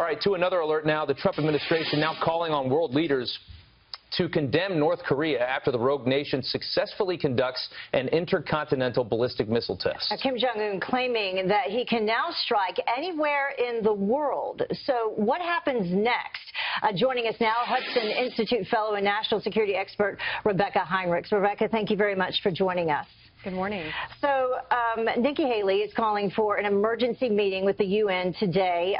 All right, to another alert now. The Trump administration now calling on world leaders to condemn North Korea after the rogue nation successfully conducts an intercontinental ballistic missile test. Kim Jong-un claiming that he can now strike anywhere in the world. So what happens next? Joining us now, Hudson Institute fellow and national security expert Rebeccah Heinrichs. Rebeccah, thank you very much for joining us. Good morning. So Nikki Haley is calling for an emergency meeting with the UN today.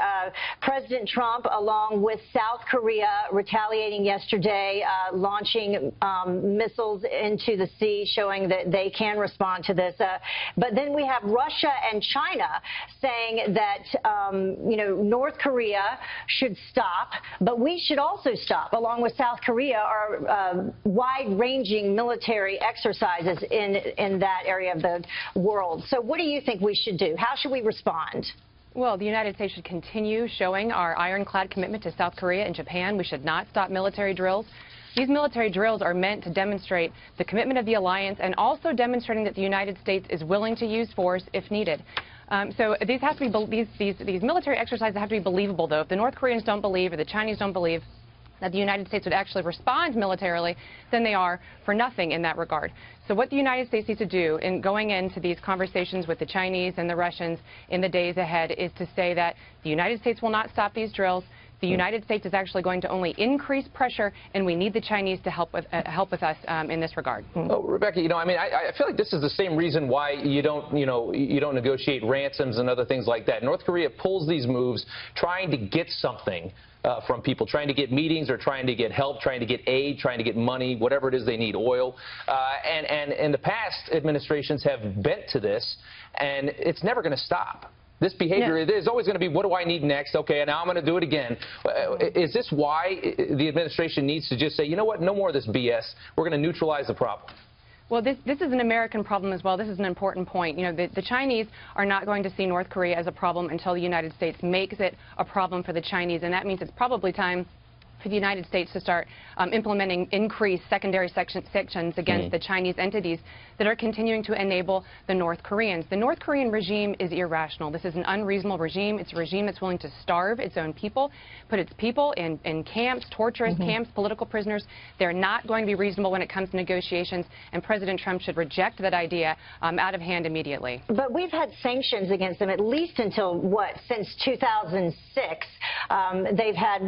President Trump, along with South Korea, retaliating yesterday, launching missiles into the sea, showing that they can respond to this. But then we have Russia and China saying that, North Korea should stop, but we should also stop, along with South Korea, our wide-ranging military exercises in that area of the world. So what do you think we should do? How should we respond? Well, the United States should continue showing our ironclad commitment to South Korea and Japan. We should not stop military drills. These military drills are meant to demonstrate the commitment of the alliance and also demonstrating that the United States is willing to use force if needed. So these have to be these military exercises have to be believable, though. If the North Koreans don't believe or the Chinese don't believe that the United States would actually respond militarily, then they are for nothing in that regard. So what the United States needs to do in going into these conversations with the Chinese and the Russians in the days ahead is to say that the United States will not stop these drills. The United States is actually going to only increase pressure, and we need the Chinese to help with us in this regard. Oh, Rebeccah, I feel like this is the same reason why you don't negotiate ransoms and other things like that. North Korea pulls these moves trying to get something from people, trying to get meetings or trying to get help, trying to get aid, trying to get money, whatever it is they need, oil. And in the past, administrations have bent to this, and it's never going to stop. This behavior, there's always going to be, what do I need next? Okay, now I'm going to do it again. Is this why the administration needs to just say, you know what, no more of this BS. We're going to neutralize the problem? Well, this is an American problem as well. This is an important point. The Chinese are not going to see North Korea as a problem until the United States makes it a problem for the Chinese, and that means it's probably time for the United States to start implementing increased secondary sanctions against the Chinese entities that are continuing to enable the North Koreans. The North Korean regime is irrational. This is an unreasonable regime. It's a regime that's willing to starve its own people, put its people in camps, torturous camps, political prisoners. They're not going to be reasonable when it comes to negotiations, and President Trump should reject that idea out of hand immediately. But we've had sanctions against them at least until, since 2006. They've had,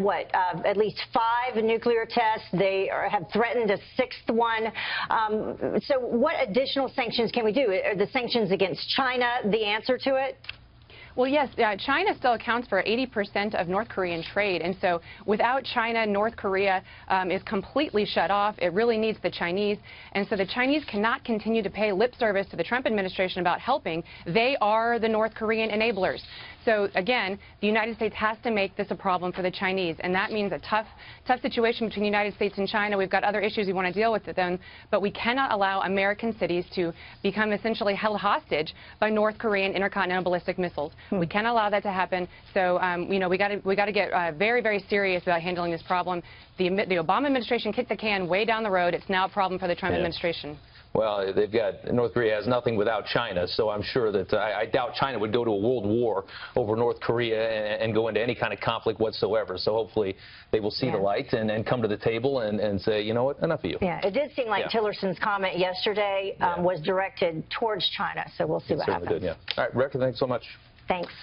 at least 5 nuclear tests. They have threatened a 6th one. So what additional sanctions can we do? Are the sanctions against China the answer to it? Well, yes, China still accounts for 80% of North Korean trade, and so without China, North Korea is completely shut off. It really needs the Chinese, and so the Chinese cannot continue to pay lip service to the Trump administration about helping. They are the North Korean enablers. So again, the United States has to make this a problem for the Chinese, and that means a tough situation between the United States and China. We've got other issues we want to deal with them, but we cannot allow American cities to become essentially held hostage by North Korean intercontinental ballistic missiles. We cannot allow that to happen. So we got to get very, very serious about handling this problem. The Obama administration kicked the can way down the road. It's now a problem for the Trump administration. Well, North Korea has nothing without China, so I'm sure that I doubt China would go to a world war over North Korea and go into any kind of conflict whatsoever. So hopefully they will see the light and come to the table and say, you know what, enough of you. Yeah, it did seem like Tillerson's comment yesterday was directed towards China, so we'll see what happens. All right, Rebeccah, thanks so much. Thanks.